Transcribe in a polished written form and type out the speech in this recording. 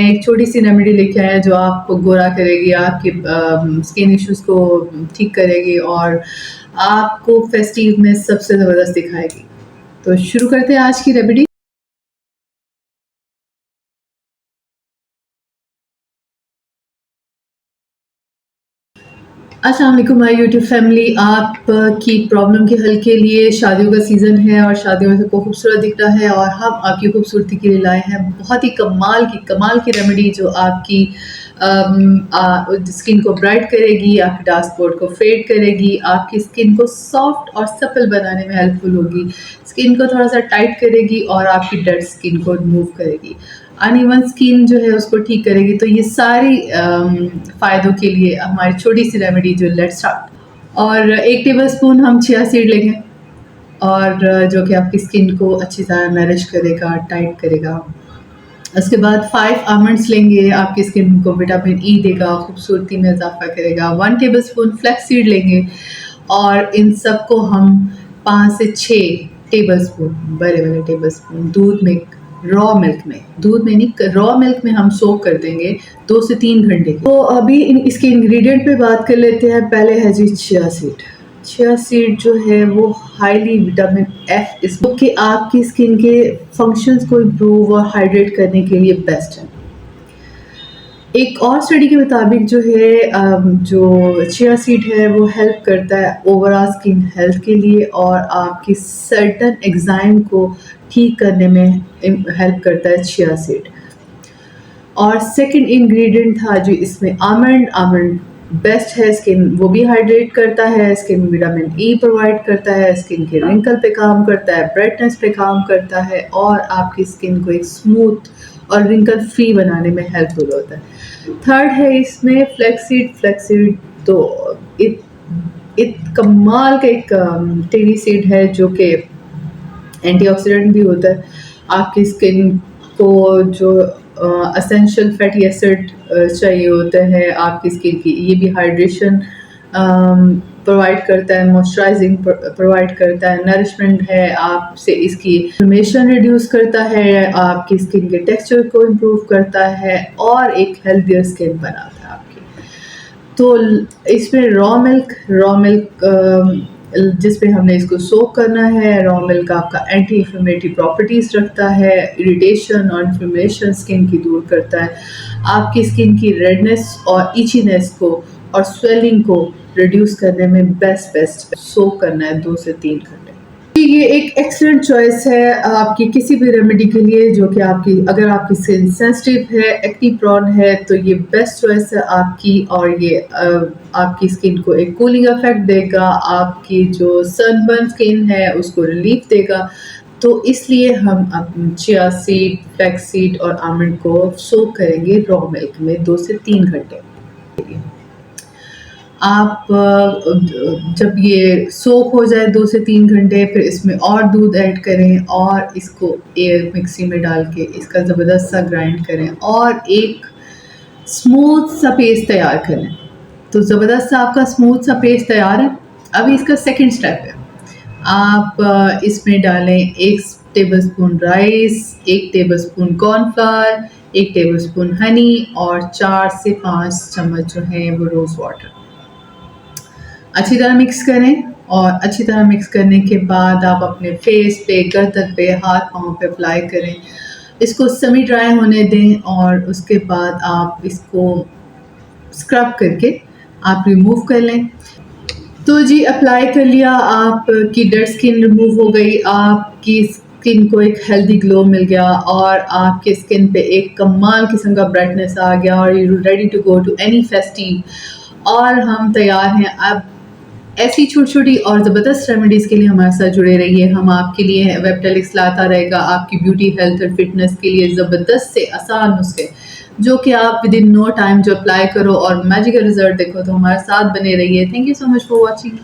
एक छोटी सी रेमेडी लेके आए हैं जो आपको गोरा करेगी, आपके स्किन इश्यूज को ठीक करेगी और आपको फेस्टिव में सबसे ज़बरदस्त दिखाएगी। तो शुरू करते हैं आज की रेमेडी। अस्सलाम वालेकुम माय यूट्यूब फैमिली। आपकी प्रॉब्लम के हल के लिए शादियों का सीज़न है और शादियों में सबको खूबसूरत दिखना है और हम आपकी खूबसूरती के लिए लाए हैं बहुत ही कमाल की रेमेडी जो आपकी स्किन को ब्राइट करेगी, आपके डार्क स्पॉट को फेड करेगी, आपकी स्किन को सॉफ्ट और सपल बनाने में हेल्पफुल होगी, स्किन को थोड़ा सा टाइट करेगी और आपकी डेड स्किन को रिमूव करेगी, अनइवन स्किन जो है उसको ठीक करेगी। तो ये सारी फ़ायदों के लिए हमारी छोटी सी रेमेडी जो लेट्स स्टार्ट। और 1 टेबलस्पून हम चिया सीड लेंगे और जो कि आपकी स्किन को अच्छी तरह नरिश करेगा, टाइट करेगा। उसके बाद 5 आमंड्स लेंगे, आपकी स्किन को विटामिन ई देगा, खूबसूरती में इजाफा करेगा। 1 टेबलस्पून फ्लैक्स सीड लेंगे और इन सबको हम 5 से 6 टेबलस्पून बड़े टेबलस्पून रॉ मिल्क में हम सोक कर देंगे 2 से 3 घंटे। तो अभी इसके इंग्रेडिएंट पे बात कर लेते हैं। पहले है जी चिया सीड जो है वो हाईली विटामिन एफ इसको कि आपकी स्किन के फंक्शंस को इम्प्रूव और हाइड्रेट करने के लिए बेस्ट है। एक और स्टडी के मुताबिक जो है जो चिया सीड है वो हेल्प करता है ओवरऑल स्किन हेल्थ के लिए और आपकी सर्टन एग्जाइम को ठीक करने में हेल्प करता है चिया सीड। और सेकंड इंग्रेडिएंट था जो इसमें आमंड बेस्ट है, स्किन वो भी हाइड्रेट करता है, स्किन विटामिन ई प्रोवाइड करता है, स्किन के रिंकल पे काम करता है, ब्राइटनेस पे काम करता है और आपकी स्किन को एक स्मूथ और रिंकल फ्री बनाने में हेल्पफुल होता है। थर्ड है इसमें फ्लैक्सीड तो इत कमाल का एक टेरी सीड है जो कि एंटीऑक्सीडेंट भी होता है। आपकी स्किन को जो असेंशियल फैटी एसिड चाहिए होता है आपकी स्किन की, ये भी हाइड्रेशन प्रोवाइड करता है, मॉइस्चराइजिंग प्रोवाइड करता है, नरिशमेंट है आपसे, इसकी इन्फ्लेमेशन रिड्यूस करता है, आपकी स्किन के टेक्सचर को इम्प्रूव करता है और एक हेल्थियर स्किन बनाता है आपकी। तो इसमें रॉ मिल्क जिसमें हमने इसको सोक करना है। रॉ मिल्क आपका एंटी इन्फ्लेमेटरी प्रॉपर्टीज़ रखता है, इरिटेशन और इन्फ्लेमेशन स्किन की दूर करता है, आपकी स्किन की रेडनेस और इचीनेस को और स्वेलिंग को रिड्यूस करने में बेस्ट सोक करना है 2 से 3 घंटे। ये एक एक्सीलेंट चॉइस है आपकी किसी भी रेमेडी के लिए जो कि अगर आपकी स्किन सेंसिटिव है, एक्ने प्रोन है, तो ये बेस्ट चॉइस है आपकी और ये आपकी स्किन को एक कूलिंग इफेक्ट देगा, आपकी जो सनबर्न स्किन है उसको रिलीफ देगा। तो इसलिए हम चिया सीड, फ्लैक्स सीड और आमंड को सोक करेंगे रॉ मिल्क में 2 से 3 घंटे। आप जब ये सोक हो जाए 2 से 3 घंटे, फिर इसमें और दूध ऐड करें और इसको एयर मिक्सी में डाल के इसका ज़बरदस्त सा ग्राइंड करें और एक स्मूथ सा पेस्ट तैयार करें। तो ज़बरदस्त सा आपका स्मूथ सा पेस्ट तैयार है। अभी इसका सेकंड स्टेप है, आप इसमें डालें 1 tablespoon rice, 1 tablespoon cornflour, 1 tablespoon Honey और 4 से 5 चम्मच जो है वो रोज़ वाटर। अच्छी तरह मिक्स करें और अच्छी तरह मिक्स करने के बाद आप अपने फेस पे, गर्दन पे, हाथ पाँव पे अप्लाई करें। इसको सेमी ड्राई होने दें और उसके बाद आप इसको स्क्रब करके आप रिमूव कर लें। तो जी अप्लाई कर लिया, आपकी डेड स्किन रिमूव हो गई, आपकी स्किन को एक हेल्दी ग्लो मिल गया और आपके स्किन पे एक कमाल किस्म का ब्राइटनेस आ गया और you ready to go to any festive. और हम तैयार हैं अब ऐसी छोटी और ज़बरदस्त रेमेडीज़ के लिए हमारे साथ जुड़े रहिए। हम आपके लिए वेबटेलिक्स लाता रहेगा आपकी ब्यूटी, हेल्थ और फिटनेस के लिए ज़बरदस्त से आसान नुस्खे जो कि आप विद इन नो टाइम जो अप्लाई करो और मैजिकल रिजल्ट देखो। तो हमारे साथ बने रहिए। Thank you so much for watching.